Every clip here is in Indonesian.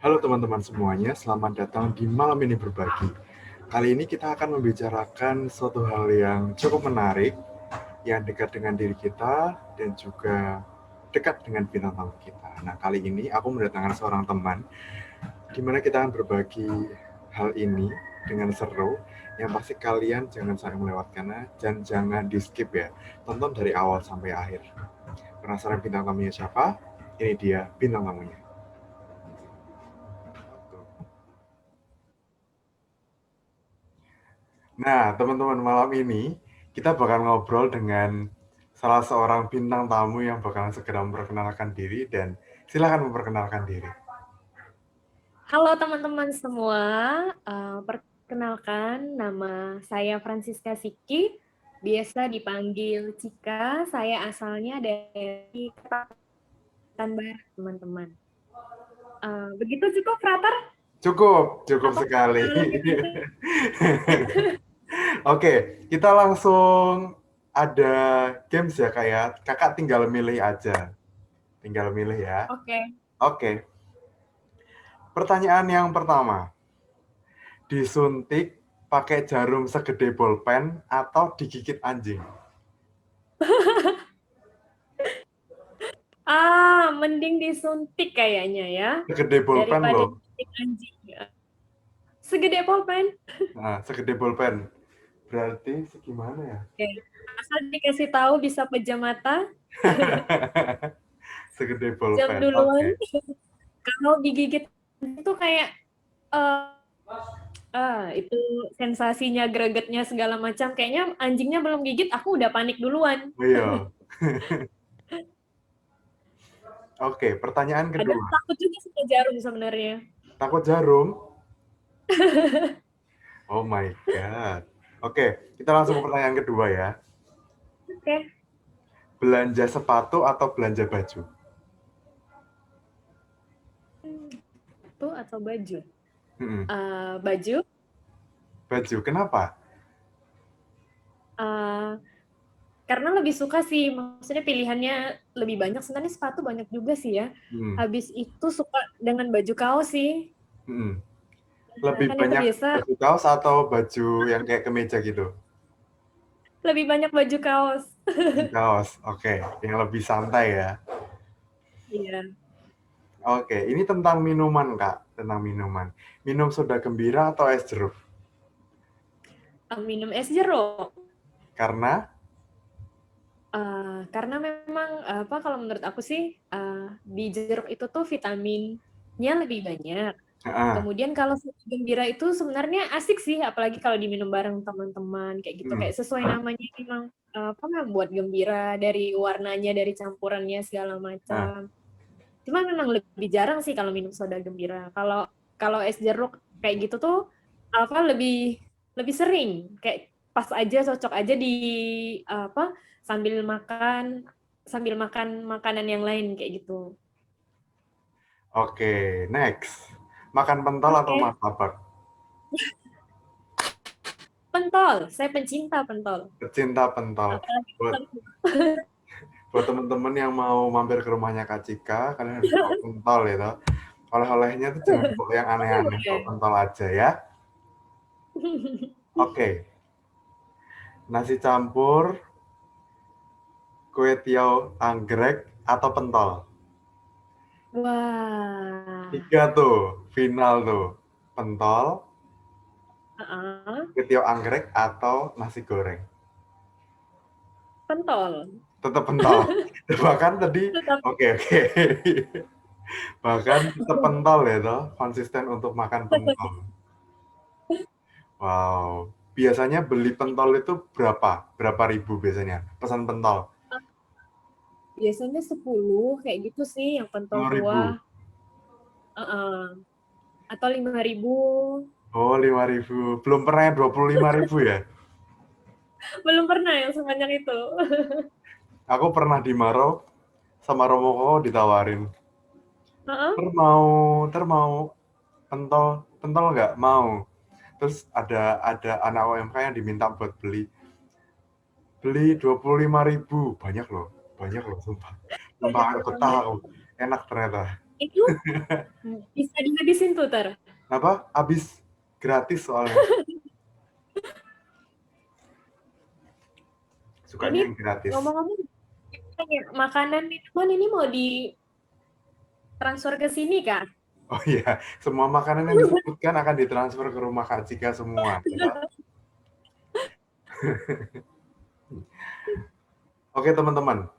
Halo teman-teman semuanya, selamat datang di Malam Ini Berbagi. Kali ini kita akan membicarakan suatu hal yang cukup menarik, yang dekat dengan diri kita dan juga dekat dengan bintang tamu kita. Nah, kali ini aku mendatangkan seorang teman, di mana kita akan berbagi hal ini dengan seru, yang pasti kalian jangan sampai melewatkannya, dan jangan di-skip ya. Tonton dari awal sampai akhir. Penasaran bintang tamunya siapa? Ini dia bintang tamunya. Nah, teman-teman, malam ini kita bakal ngobrol dengan salah seorang bintang tamu yang bakalan segera memperkenalkan diri dan silakan memperkenalkan diri. Halo teman-teman semua, perkenalkan nama saya Francisca Siki, biasa dipanggil Cika. Saya asalnya dari Kalimantan Barat, teman-teman. Begitu cukup, Frater? Cukup Atau sekali. gitu? Oke, kita langsung ada games ya, kayak kakak tinggal milih aja. Tinggal milih ya. Oke. Oke, pertanyaan yang pertama. Disuntik pakai jarum segede bolpen atau digigit anjing? Mending disuntik kayaknya ya, Segede bolpen daripada loh. disuntik anjing. Segede pulpen. Nah, segede bolpen. Berarti segimana ya? Oke. Asal dikasih tahu bisa pejam mata, Segede jam bolpen. duluan. Oke. Kalau digigit itu kayak eh itu sensasinya, gregetnya segala macam. Kayaknya anjingnya belum gigit, aku udah panik duluan. Oh, iya. Oke, pertanyaan Ada kedua. takut juga sama jarum sebenarnya. Takut jarum? Oh my God. Oke, kita langsung ke pertanyaan kedua ya. Oke, Belanja sepatu atau belanja baju? itu atau baju? Hmm, Baju. baju, kenapa? eh, karena lebih suka sih, maksudnya pilihannya lebih banyak. Sebenarnya sepatu banyak juga sih ya. Hmm, Habis itu suka dengan baju kaos sih. hmm. Nah, Lebih kan itu banyak biasa baju kaos atau baju yang kayak kemeja gitu? lebih banyak baju kaos. Baju kaos, oke. Yang lebih santai ya. Iya. Oke, ini tentang minuman, Kak. Tentang minuman. Minum soda gembira atau es jeruk? Minum es jeruk. Karena, Karena memang apa, kalau menurut aku sih, di jeruk itu tuh vitaminnya lebih banyak. heeh, Kemudian kalau susu gembira itu sebenarnya asik sih, apalagi kalau diminum bareng teman-teman kayak gitu, hmm, kayak sesuai namanya memang, apa, membuat gembira dari warnanya, dari campurannya segala nah, macam. Cuma memang lebih jarang sih kalau minum soda gembira. Kalau kalau es jeruk kayak gitu tuh apa, lebih lebih sering kayak pas aja, cocok aja di apa, sambil makan sambil makan makanan yang lain kayak gitu. oke, next. Makan pentol atau Oke, martabak? pentol. Saya pencinta pentol. Pecinta pentol. Apalagi Buat pentol. buat teman-teman yang mau mampir ke rumahnya Kak Cika, kalian harus bawa pentol ya, toh. Oleh-olehnya tuh jangan bawa yang Boleh, aneh-aneh, bawa boleh. pentol aja ya. Oke, nasi campur, kue tiaw anggrek atau pentol? Wah. Tiga tuh, final tuh. Pentol, Heeh. kue tiaw anggrek atau nasi goreng. Pentol. Tetap pentol. Bahkan tadi, Tetap. oke oke. Bahkan tetap pentol ya toh, konsisten untuk makan pentol. Wow. Biasanya beli pentol itu berapa? Berapa ribu biasanya? Pesan pentol. Biasanya 10 kayak gitu sih yang pentol 10.000. tua. Heeh. Atau 5.000. Oh, 5.000. Belum pernah 25.000 ya? Belum pernah yang sebanyak itu. Aku pernah di Maro sama Romo Koko ditawarin. Heeh. Ter mau pentol, pentol nggak mau. Terus ada anak OMK yang diminta buat beli 25.000, banyak loh, sumpah. Sumpah aku betah aku, enak ternyata. Itu bisa dihabisin tuh, Ter. Apa? Habis gratis soalnya. Ini Sukanya yang gratis. ngomong-ngomong, kayak makanan minuman ini mau ditransfer ke sini, Kak? Oh iya, semua makanan yang disebutkan akan ditransfer ke rumah Kak Cika semua. Ya. Oke teman-teman,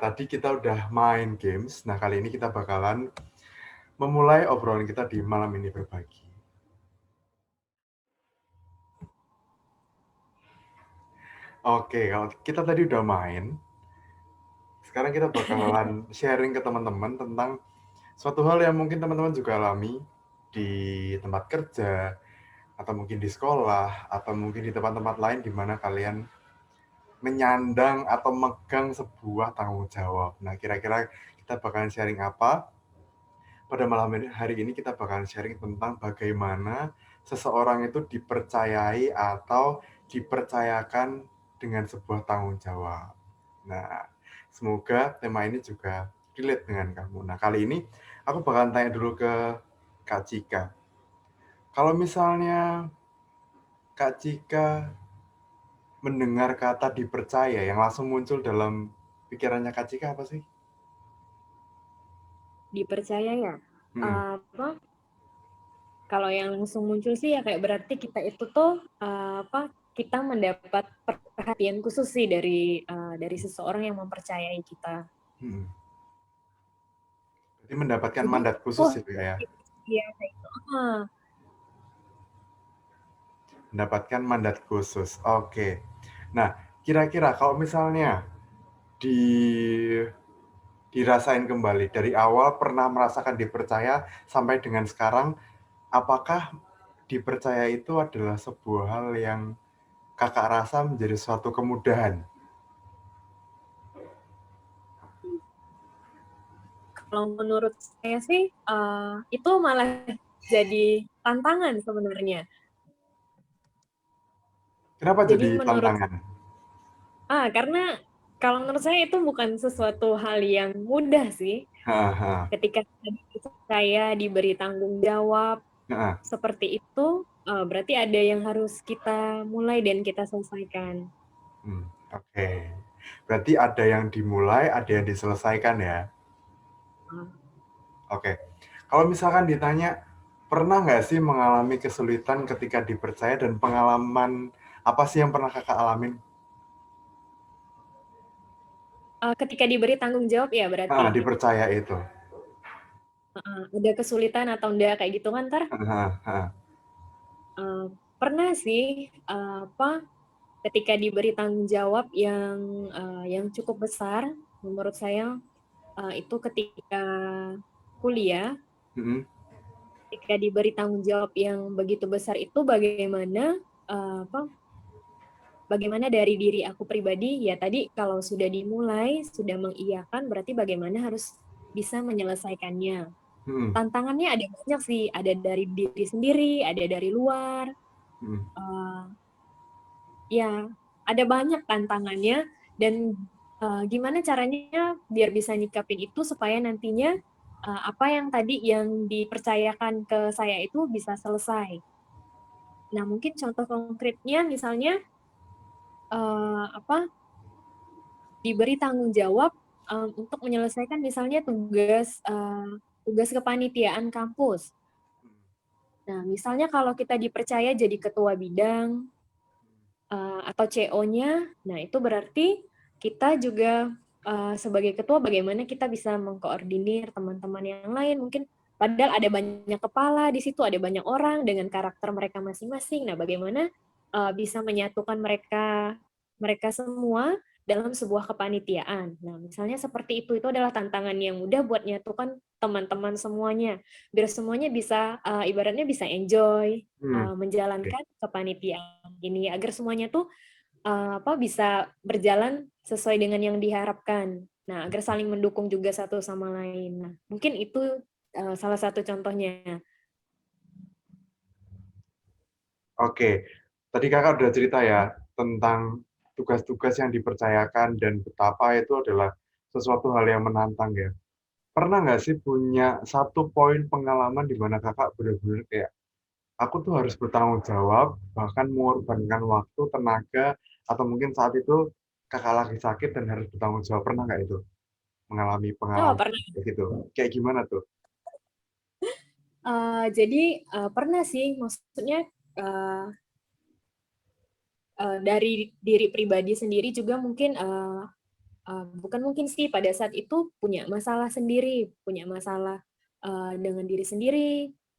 tadi kita udah main games. Nah kali ini kita bakalan memulai obrolan kita di malam ini berbagi. Oke, kalau kita tadi udah main, sekarang kita bakalan sharing ke teman-teman tentang suatu hal yang mungkin teman-teman juga alami di tempat kerja, atau mungkin di sekolah, atau mungkin di tempat-tempat lain di mana kalian menyandang atau megang sebuah tanggung jawab. Nah, kira-kira kita bakalan sharing apa? Pada malam hari ini kita bakalan sharing tentang bagaimana seseorang itu dipercayai atau dipercayakan dengan sebuah tanggung jawab. Nah, semoga tema ini juga relate dengan kamu. Nah, kali ini aku bakalan tanya dulu ke Kak Cika. Kalau misalnya Kak Cika mendengar kata dipercaya, yang langsung muncul dalam pikirannya Kak Cika apa sih? Dipercaya ya? Hmm. Apa? Kalau yang langsung muncul sih ya kayak berarti kita itu tuh kita mendapat perhatian khusus sih dari seseorang yang mempercayai kita. Hmm. Jadi mendapatkan Jadi, mandat khusus oh, itu ya. iya kayak itu. Mendapatkan mandat khusus. Oke. Nah, kira-kira kalau misalnya di dirasain kembali dari awal pernah merasakan dipercaya sampai dengan sekarang, apakah dipercaya itu adalah sebuah hal yang kakak rasa menjadi suatu kemudahan? Kalau menurut saya sih itu malah jadi tantangan sebenarnya. Kenapa Jadi jadi menurut tantangan? karena kalau menurut saya itu bukan sesuatu hal yang mudah sih. Ha, ha, Ketika saya diberi tanggung jawab ha. seperti itu, berarti ada yang harus kita mulai dan kita selesaikan. Oke. Berarti ada yang dimulai, ada yang diselesaikan ya. Uh, Oke. Kalau misalkan ditanya, pernah nggak sih mengalami kesulitan ketika dipercaya dan pengalaman apa sih yang pernah kakak alamin? Ketika diberi tanggung jawab ya berarti Nah, dipercaya itu. ada kesulitan atau enggak kayak gitu kan ntar Ha, ha. uh, pernah sih ketika diberi tanggung jawab yang cukup besar menurut saya itu ketika kuliah. Mm-mm. Ketika diberi tanggung jawab yang begitu besar itu uh, apa bagaimana dari diri aku pribadi ya tadi kalau sudah dimulai sudah mengiyakan berarti bagaimana harus bisa menyelesaikannya. Mm-mm. Tantangannya ada banyak sih, ada dari diri sendiri, ada dari luar. Mm-mm. Uh, ya ada banyak tantangannya dan gimana caranya biar bisa nyikapin itu supaya nantinya apa yang tadi yang dipercayakan ke saya itu bisa selesai. Nah, mungkin contoh konkretnya misalnya apa diberi tanggung jawab untuk menyelesaikan misalnya tugas kepanitiaan kampus. Nah, misalnya kalau kita dipercaya jadi ketua bidang atau CO-nya, nah itu berarti kita juga sebagai ketua bagaimana kita bisa mengkoordinir teman-teman yang lain. Mungkin padahal ada banyak kepala di situ, ada banyak orang dengan karakter mereka masing-masing. Nah, bagaimana bisa menyatukan mereka mereka semua dalam sebuah kepanitiaan. Nah, misalnya seperti itu adalah tantangan yang mudah buat nyatukan teman-teman semuanya, biar semuanya bisa ibaratnya bisa enjoy Hmm. Oke. menjalankan kepanitiaan ini agar semuanya tuh bisa berjalan sesuai dengan yang diharapkan. Nah, agar saling mendukung juga satu sama lain. Nah, mungkin itu salah satu contohnya. Oke. Tadi kakak udah cerita ya tentang tugas-tugas yang dipercayakan dan betapa itu adalah sesuatu hal yang menantang ya. pernah nggak sih punya satu poin pengalaman di mana kakak benar-benar kayak aku tuh harus bertanggung jawab, bahkan mengorbankan waktu, tenaga, atau mungkin saat itu kakak lagi sakit dan harus bertanggung jawab. Pernah nggak itu mengalami Oh, pengalaman pernah. kayak gitu? Kayak gimana tuh? Jadi pernah sih, maksudnya uh, dari diri pribadi sendiri juga mungkin bukan mungkin sih pada saat itu punya masalah sendiri, punya masalah dengan diri sendiri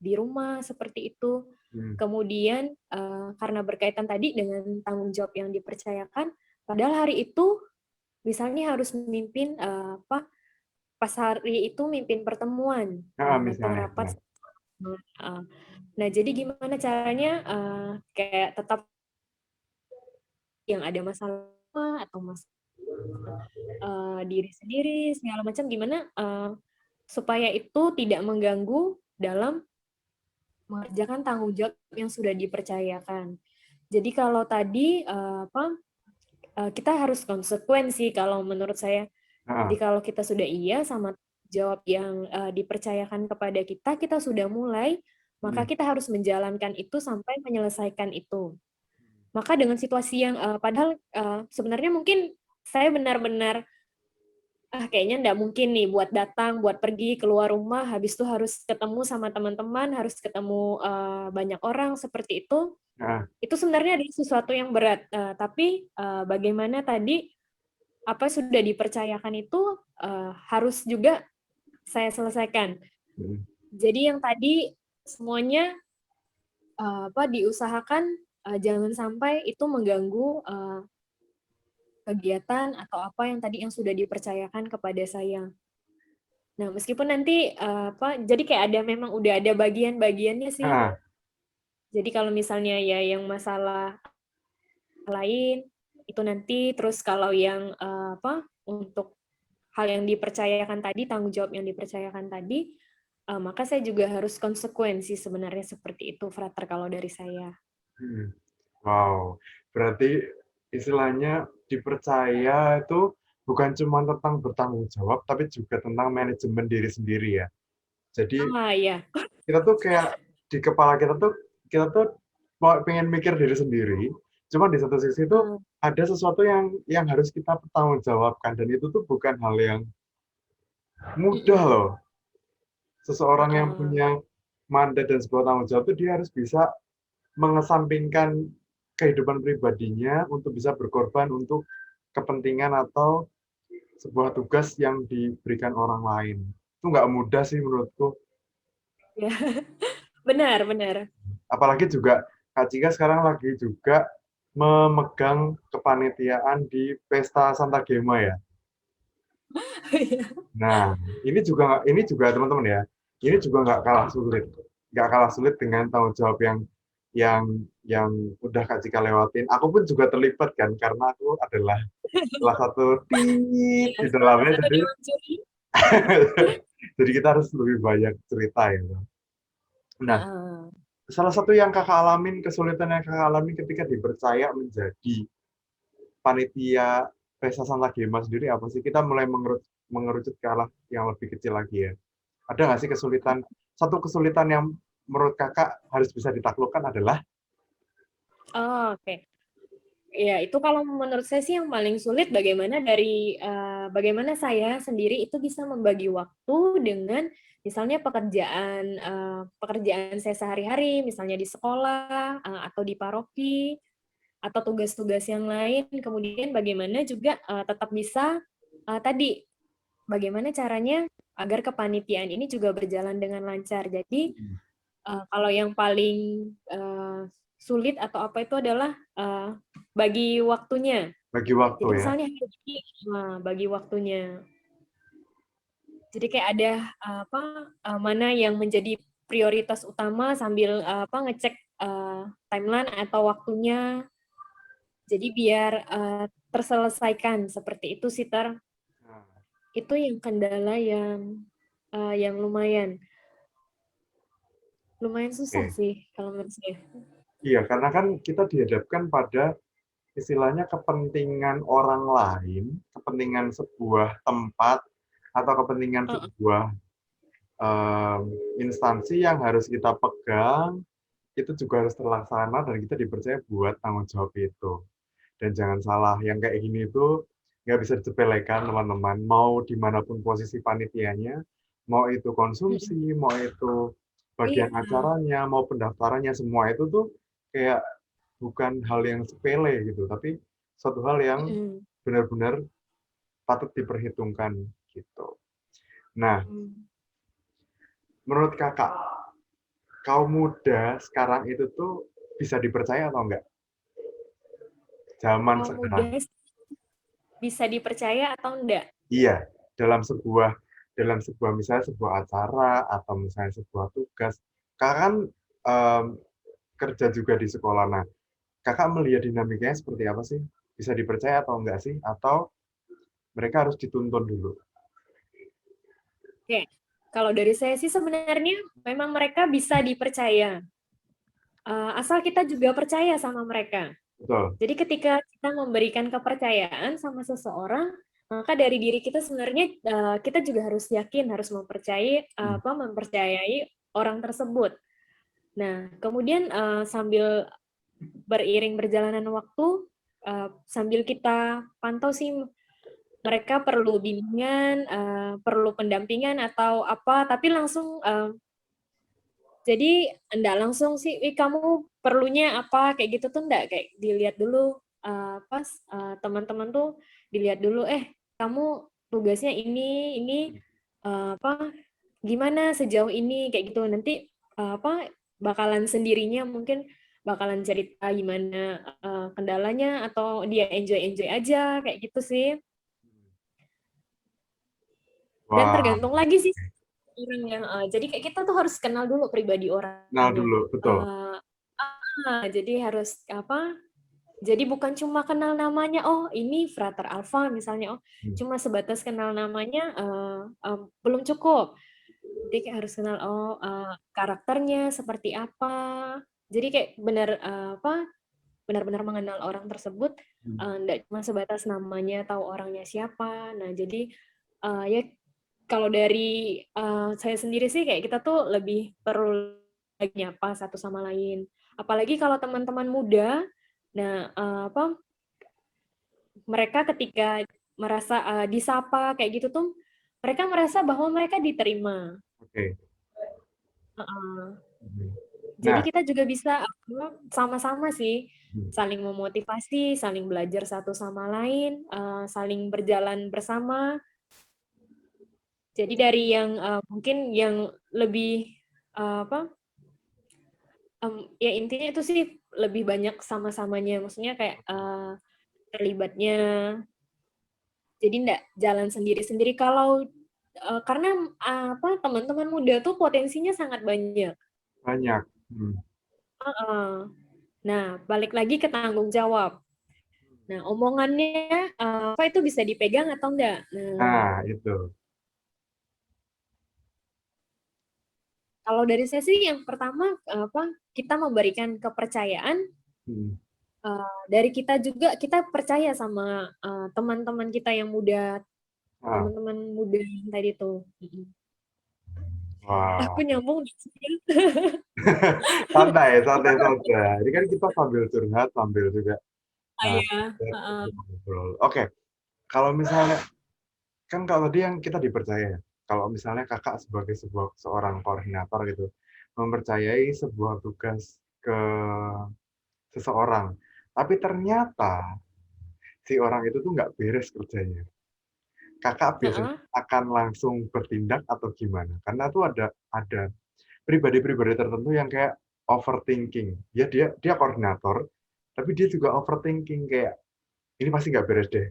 di rumah seperti itu. Hmm. Kemudian karena berkaitan tadi dengan tanggung jawab yang dipercayakan, padahal hari itu misalnya harus memimpin apa pas hari itu mimpin pertemuan Nah, datang misalnya, rapat. ya. uh, nah jadi gimana caranya kayak tetap yang ada masalah atau diri sendiri segala macam gimana supaya itu tidak mengganggu dalam mengerjakan tanggung jawab yang sudah dipercayakan. Jadi kalau tadi kita harus konsekuensi kalau menurut saya. Jadi Nah, kalau kita sudah iya sama jawab yang dipercayakan kepada kita, kita sudah mulai, maka hmm. kita harus menjalankan itu sampai menyelesaikan itu. Maka dengan situasi yang padahal sebenarnya mungkin saya benar-benar kayaknya nggak mungkin nih buat datang, buat pergi keluar rumah, habis itu harus ketemu sama teman-teman, harus ketemu banyak orang seperti Nah, itu sebenarnya adalah sesuatu yang berat. Tapi bagaimana tadi apa sudah dipercayakan itu harus juga saya selesaikan. hmm. Jadi yang tadi semuanya apa diusahakan jangan sampai itu mengganggu kegiatan atau apa yang tadi yang sudah dipercayakan kepada saya. Nah, meskipun nanti apa jadi kayak ada memang udah ada bagian-bagiannya sih. Nah, Jadi kalau misalnya ya yang masalah lain itu nanti terus kalau yang apa untuk hal yang dipercayakan tadi, tanggung jawab yang dipercayakan tadi, maka saya juga harus konsekuensi sebenarnya seperti itu, Frater, kalau dari saya. hmm. Wow, berarti istilahnya dipercaya itu bukan cuma tentang bertanggung jawab, tapi juga tentang manajemen diri sendiri ya. Jadi Ah, ya. kita tuh kayak di kepala kita tuh pengen mikir diri sendiri, cuma di satu sisi tuh Hmm. ada sesuatu yang harus kita pertanggungjawabkan dan itu tuh bukan hal yang mudah Mm-mm. loh. Seseorang yang Heeh. punya mandat dan sebuah tanggung jawab itu dia harus bisa mengesampingkan kehidupan pribadinya untuk bisa berkorban untuk kepentingan atau sebuah tugas yang diberikan orang lain. Itu nggak mudah sih menurutku. Ya, benar, benar. Apalagi juga Kak Cika sekarang lagi juga memegang kepanitiaan di Pesta Santa Gema ya. Nah, ini juga teman-teman ya, ini juga nggak kalah sulit dengan tanggung jawab yang yang udah Kak Cika lewatin. Aku pun juga terlibat kan karena aku adalah salah satu tit Iya, di salah dalamnya, satu jadi diluncuri. jadi kita harus lebih banyak cerita ya. Nah, Heeh. salah satu yang kakak alamin, kesulitan yang kakak alamin ketika dipercaya menjadi panitia Pesta Santa Gema sendiri apa sih? Kita mulai mengerucut ke arah yang lebih kecil lagi ya. Ada nggak sih kesulitan? Satu kesulitan yang menurut kakak harus bisa ditaklukkan adalah Oh, oke. Ya, itu kalau menurut saya sih yang paling sulit bagaimana saya sendiri itu bisa membagi waktu dengan misalnya pekerjaan saya sehari-hari, misalnya di sekolah atau di paroki atau tugas-tugas yang lain. Kemudian bagaimana juga tetap bisa tadi bagaimana caranya agar kepanitiaan ini juga berjalan dengan lancar. Jadi kalau yang paling sulit atau apa itu adalah bagi waktunya. bagi waktu Jadi ya. misalnya hari ini bagi waktunya. Jadi kayak ada apa mana yang menjadi prioritas utama sambil apa ngecek timeline atau waktunya. Jadi biar terselesaikan seperti itu sih itu yang kendala yang lumayan susah Oke. sih kalau menurut saya. Iya, karena kan kita dihadapkan pada istilahnya kepentingan orang lain, kepentingan sebuah tempat, atau kepentingan Heeh. sebuah instansi yang harus kita pegang, itu juga harus terlaksana dan kita dipercaya buat tanggung jawab itu. Dan jangan salah, yang kayak gini itu nggak bisa disepelekan teman-teman. Mau dimanapun posisi panitianya, mau itu konsumsi, Mm-mm. mau itu bagian Iya. acaranya, mau pendaftarannya, semua itu tuh kayak bukan hal yang sepele gitu, tapi suatu hal yang Mm-mm. benar-benar patut diperhitungkan gitu. Nah, Mm. menurut kakak, kaum muda sekarang itu tuh bisa dipercaya atau enggak? Zaman Kaum muda sekarang. bisa dipercaya atau enggak? Iya, dalam sebuah misalnya sebuah acara atau misalnya sebuah tugas. Kakak kan em, kerja juga di sekolah. Nah, kakak melihat dinamikanya seperti apa sih? Bisa dipercaya atau enggak sih? Atau mereka harus dituntun dulu? Oke, kalau dari saya sih sebenarnya memang mereka bisa dipercaya. Asal kita juga percaya sama mereka. Betul. Jadi ketika kita memberikan kepercayaan sama seseorang, maka dari diri kita sebenarnya kita juga harus yakin, harus Hmm. mempercayai orang tersebut. Nah, kemudian sambil beriring berjalanan waktu, sambil kita pantau sih mereka perlu bimbingan, perlu pendampingan atau apa, tapi langsung jadi enggak langsung sih, kamu perlunya apa kayak gitu tuh enggak, kayak dilihat dulu pas teman-teman tuh dilihat dulu, kamu tugasnya ini apa gimana sejauh ini kayak gitu, nanti apa bakalan sendirinya mungkin bakalan cerita gimana kendalanya atau dia enjoy enjoy aja kayak gitu sih. Dan Wah, tergantung lagi sih orangnya. Jadi kayak kita tuh harus kenal dulu pribadi nah orangnya. dulu, betul. Eh, jadi harus apa? Jadi bukan cuma kenal namanya, oh ini Frater Alpha misalnya, oh Hmm. cuma sebatas kenal namanya belum cukup. Jadi kayak harus kenal oh karakternya seperti apa. Jadi kayak benar apa? Benar-benar mengenal orang tersebut, Hmm. enggak cuma sebatas namanya, tahu orangnya siapa. Nah, jadi ya kalau dari saya sendiri sih kayak kita tuh lebih perlu lagi nyapa satu sama lain. Apalagi kalau teman-teman muda, nah apa mereka ketika merasa disapa kayak gitu tuh, mereka merasa bahwa mereka diterima. Oke. Heeh. Hmm. Jadi Nah, kita juga bisa sama-sama sih hmm. saling memotivasi, saling belajar satu sama lain, saling berjalan bersama. Jadi dari yang mungkin yang lebih apa ya intinya itu sih lebih banyak sama-samanya, maksudnya kayak terlibatnya. Jadi enggak jalan sendiri-sendiri kalau karena apa teman-teman muda tuh potensinya sangat banyak. Banyak. Hmm. Heeh. Nah, balik lagi ke tanggung jawab. Nah, omongannya apa itu bisa dipegang atau enggak? Nah, Nah, itu. kalau dari saya sih yang pertama apa kita memberikan kepercayaan Hmm. dari kita juga kita percaya sama teman-teman kita yang muda, Ah, teman-teman muda yang tadi tuh. Aku wah. nyambung di sini. Santai, santai, santai. Ini kan kita sambil curhat, sambil juga uh, Iya. Heeh. ngobrol. Oke, kalau misalnya, kan kalau tadi yang kita dipercaya, ya, kalau misalnya kakak sebagai seorang koordinator gitu, mempercayai sebuah tugas ke seseorang, tapi ternyata si orang itu tuh nggak beres kerjanya. Kakak biasanya Heeh. akan langsung bertindak atau gimana? Karena tuh ada pribadi-pribadi tertentu yang kayak overthinking. Ya dia koordinator, tapi dia juga overthinking kayak ini pasti nggak beres deh.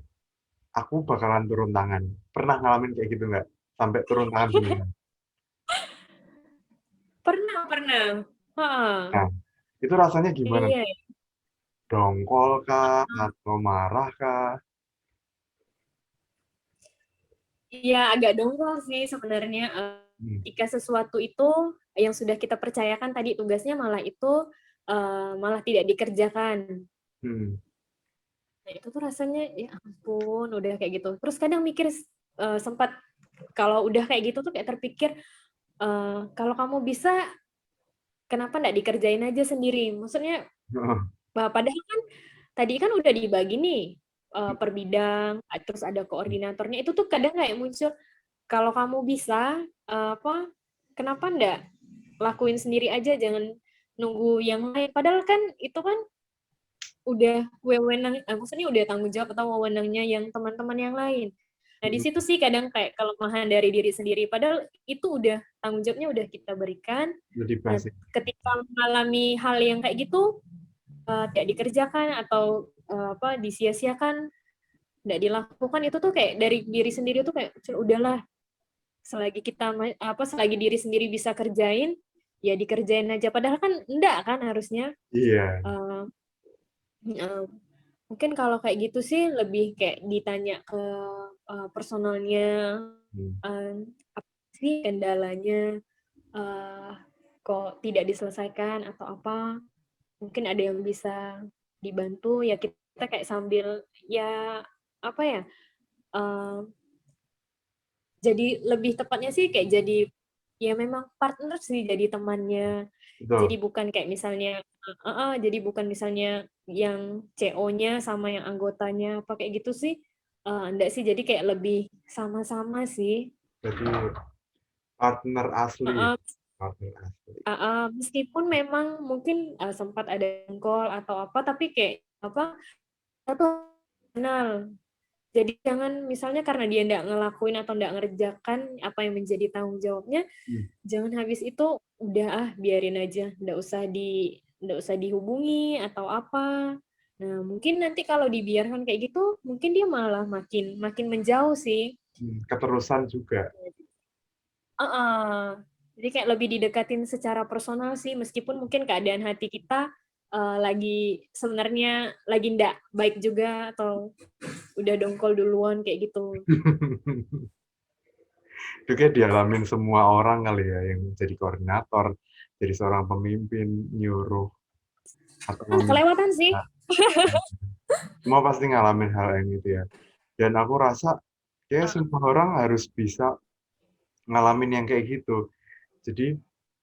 Aku bakalan turun tangan. Pernah ngalamin kayak gitu nggak? Sampai turun tangan beneran. Pernah, pernah. Heeh. Nah, itu rasanya gimana? Iya. Dongkol kah? Atau marah kah? Iya, agak dongkol sih sebenarnya. Hmm. Jika sesuatu itu yang sudah kita percayakan tadi tugasnya malah itu malah tidak dikerjakan. Hmm. Nah, itu tuh rasanya ya ampun udah kayak gitu. Terus kadang mikir sempat kalau udah kayak gitu tuh kayak terpikir, kalau kamu bisa, kenapa nggak dikerjain aja sendiri? Maksudnya, Heeh. padahal kan tadi kan udah dibagi nih, per bidang, terus ada koordinatornya, itu tuh kadang kayak muncul, kalau kamu bisa, kenapa nggak lakuin sendiri aja, jangan nunggu yang lain. Padahal kan itu kan udah wewenang, maksudnya udah tanggung jawab atau wewenangnya yang teman-teman yang lain. Nah, di situ sih kadang kayak kelemahan dari diri sendiri. Padahal itu udah tanggung jawabnya udah kita berikan. Jadi Nah, basic. ketika mengalami hal yang kayak gitu, tidak dikerjakan atau disia-siakan, tidak dilakukan, itu tuh kayak dari diri sendiri tuh kayak udahlah, selagi diri sendiri bisa kerjain, ya dikerjain aja. Padahal kan enggak kan harusnya. Iya. Uh, Mungkin kalau kayak gitu sih lebih kayak ditanya ke personalnya, Hmm. apa sih kendalanya, kok tidak diselesaikan atau apa. Mungkin ada yang bisa dibantu, ya kita kayak sambil, ya apa ya, jadi lebih tepatnya sih kayak jadi, ya memang partner sih, jadi temannya. Jadi Betul. bukan kayak misalnya, jadi bukan misalnya yang CO-nya sama yang anggotanya apa kayak gitu sih, enggak sih. Jadi kayak lebih sama-sama sih. Jadi partner asli ya. Heeh, Partner asli. meskipun memang mungkin sempat ada jengkol atau apa, tapi kayak apa, kita tuh kenal. Jadi jangan misalnya karena dia nggak ngelakuin atau nggak ngerjakan apa yang menjadi tanggung jawabnya, Hmm. jangan habis itu udah biarin aja, nggak usah dihubungi atau apa. Nah, mungkin nanti kalau dibiarkan kayak gitu, mungkin dia malah makin makin menjauh sih. Keterusan juga. Jadi kayak lebih didekatin secara personal sih, meskipun mungkin keadaan hati kita lagi sebenarnya lagi nggak baik juga atau udah dongkol duluan kayak gitu. Itu kayak dialamin semua orang kali ya, yang jadi koordinator, jadi seorang pemimpin, nyuruh atau memimpin. Kelewatan sih. Semua pasti ngalamin hal yang gitu ya. Dan aku rasa ya semua orang harus bisa ngalamin yang kayak gitu. Jadi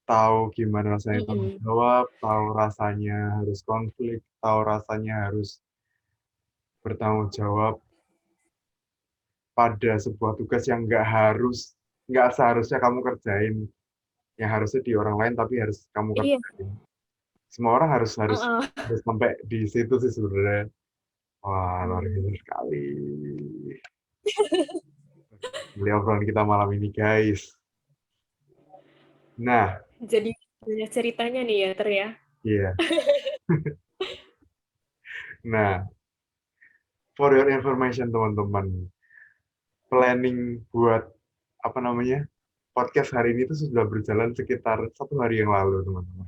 tahu gimana rasanya tanggung Mm-mm. jawab, tahu rasanya harus konflik, tahu rasanya harus bertanggung jawab pada sebuah tugas yang nggak seharusnya kamu kerjain, yang harusnya di orang lain tapi harus kamu Iya. kerjain. Semua orang harus harus Uh-uh. harus sampai di situ sih sebenarnya. Wah, luar biasa Hmm. sekali. Beli obrolan kita malam ini, guys. Nah, Jadi banyak ceritanya nih ya, Ter ya. iya. Nah, for your information teman-teman, planning buat apa namanya podcast hari ini itu sudah berjalan sekitar 1 hari yang lalu, teman-teman.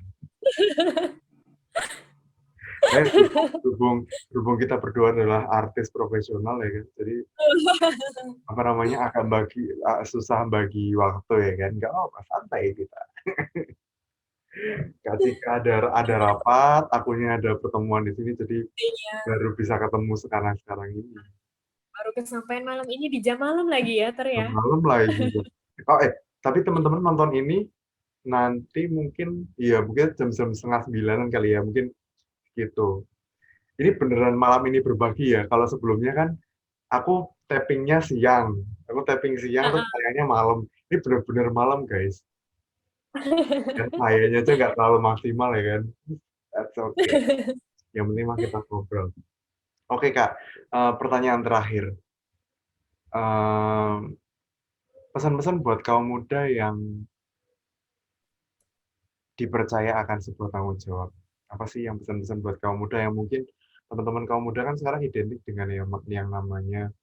Berhubung kita berdua adalah artis profesional ya kan, jadi apa namanya agak susah bagi waktu ya kan, nggak apa santai kita. Ketika ada rapat, akunya ada pertemuan di sini, jadi Iya, baru bisa ketemu sekarang ini. baru kesampaian malam ini di jam malam lagi ya, Ter ya. Malam lagi. Oh, tapi teman-teman nonton ini nanti mungkin jam-jam setengah 9 kali ya, mungkin gitu. Ini beneran malam ini berbagi ya. Kalau sebelumnya kan aku tappingnya siang. Aku tapping siang terus Uh-uh. tayangnya malam. Ini bener-bener malam, guys. Dan kayaknya aja nggak terlalu maksimal ya kan. That's okay. Yang penting mah kita ngobrol. Oke, Kak. Pertanyaan terakhir. Pesan-pesan buat kaum muda yang dipercaya akan sebuah tanggung jawab. Apa sih yang pesan-pesan buat kaum muda yang mungkin teman-teman kaum muda kan sekarang identik dengan yang namanya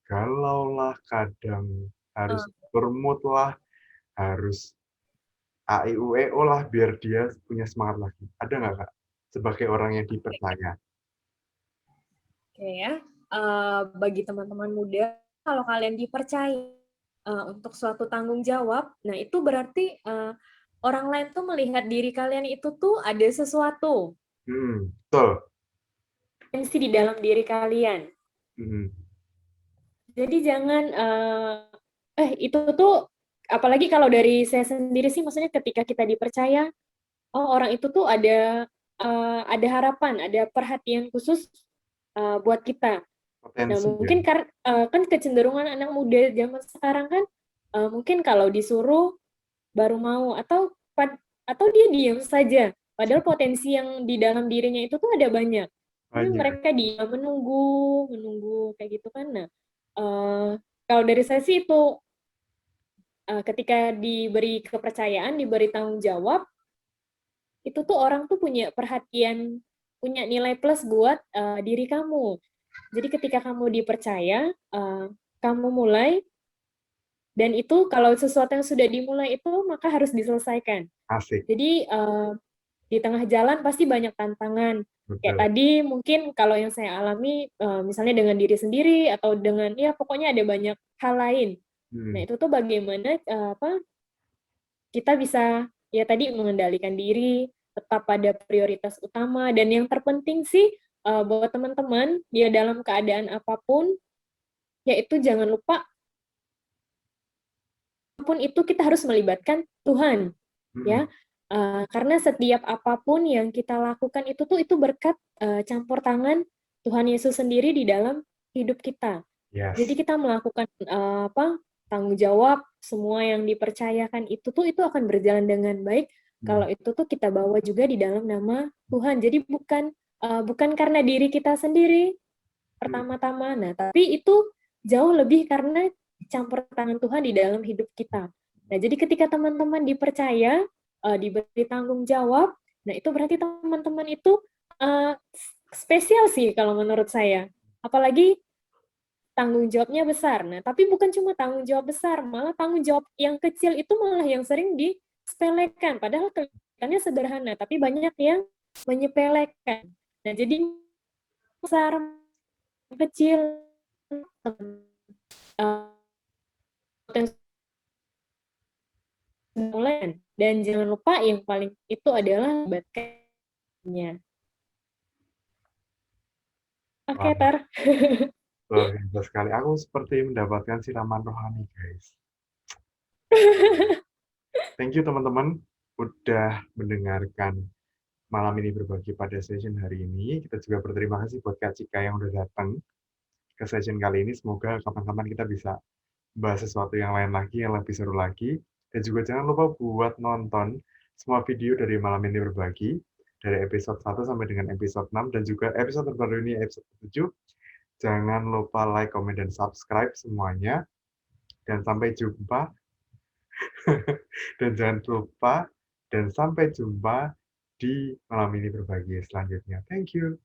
galau lah, kadang harus bermood lah, harus AIUEO lah biar dia punya semangat lagi. Ada nggak, Kak? Sebagai orang yang dipercaya. Oke ya. Bagi teman-teman muda, kalau kalian dipercaya untuk suatu tanggung jawab, nah itu berarti orang lain tuh melihat diri kalian itu tuh ada sesuatu Betul. potensi di dalam diri kalian. Hmm, Jadi jangan itu tuh apalagi kalau dari saya sendiri sih, maksudnya ketika kita dipercaya, oh orang itu tuh ada harapan, ada perhatian khusus buat kita. Nah, Potensi ya. mungkin kan kecenderungan anak muda zaman sekarang kan mungkin kalau disuruh baru mau atau dia diam saja. Padahal potensi yang di dalam dirinya itu tuh ada banyak. Tapi Banyak. mereka diam menunggu, menunggu kayak gitu kan. Nah, eh, kalau dari saya sih itu ketika diberi kepercayaan, diberi tanggung jawab, itu tuh orang tuh punya perhatian, punya nilai plus buat diri kamu. Jadi ketika kamu dipercaya, kamu mulai, dan itu kalau sesuatu yang sudah dimulai itu maka harus diselesaikan. Asik. Jadi di tengah jalan pasti banyak tantangan. Kayak Betul. tadi mungkin kalau yang saya alami misalnya dengan diri sendiri atau dengan ya pokoknya ada banyak hal lain. Nah, Hmm. itu tuh bagaimana kita bisa ya tadi mengendalikan diri, tetap pada prioritas utama, dan yang terpenting sih buat teman-teman dia dalam keadaan apapun, yaitu jangan lupa apapun itu kita harus melibatkan Tuhan, Hmm. ya. Karena setiap apapun yang kita lakukan itu berkat campur tangan Tuhan Yesus sendiri di dalam hidup kita. Jadi Yes. kita melakukan tanggung jawab semua yang dipercayakan itu akan berjalan dengan baik Hmm. kalau itu tuh kita bawa juga di dalam nama Tuhan. Jadi bukan karena diri kita sendiri Hmm. pertama-tama, nah tapi itu jauh lebih karena campur tangan Tuhan di dalam hidup kita. Nah, jadi ketika teman-teman dipercaya, diberi tanggung jawab, nah itu berarti teman-teman itu uh, spesial sih kalau menurut saya. Apalagi tanggung jawabnya besar. Nah, tapi bukan cuma tanggung jawab besar, malah tanggung jawab yang kecil itu malah yang sering disepelekan. Padahal kelihatannya sederhana, tapi banyak yang menyepelekan. Nah, jadi besar, kecil, mulai, dan jangan lupa yang paling itu adalah libatkannya. Oke, Wah, Tar. luar biasa sekali. Aku seperti mendapatkan siraman rohani, guys. Thank you teman-teman udah mendengarkan malam ini berbagi pada session hari ini. Kita juga berterima kasih buat Kak Cika yang udah datang ke session kali ini. Semoga kapan-kapan kita bisa bahas sesuatu yang lain lagi, yang lebih seru lagi. Dan juga jangan lupa buat nonton semua video dari malam ini berbagi, dari episode 1 sampai dengan episode 6, dan juga episode terbaru ini, episode 7. Jangan lupa like, comment, dan subscribe semuanya. Dan sampai jumpa. Dan jangan lupa, dan sampai jumpa di malam ini berbagi selanjutnya. Thank you.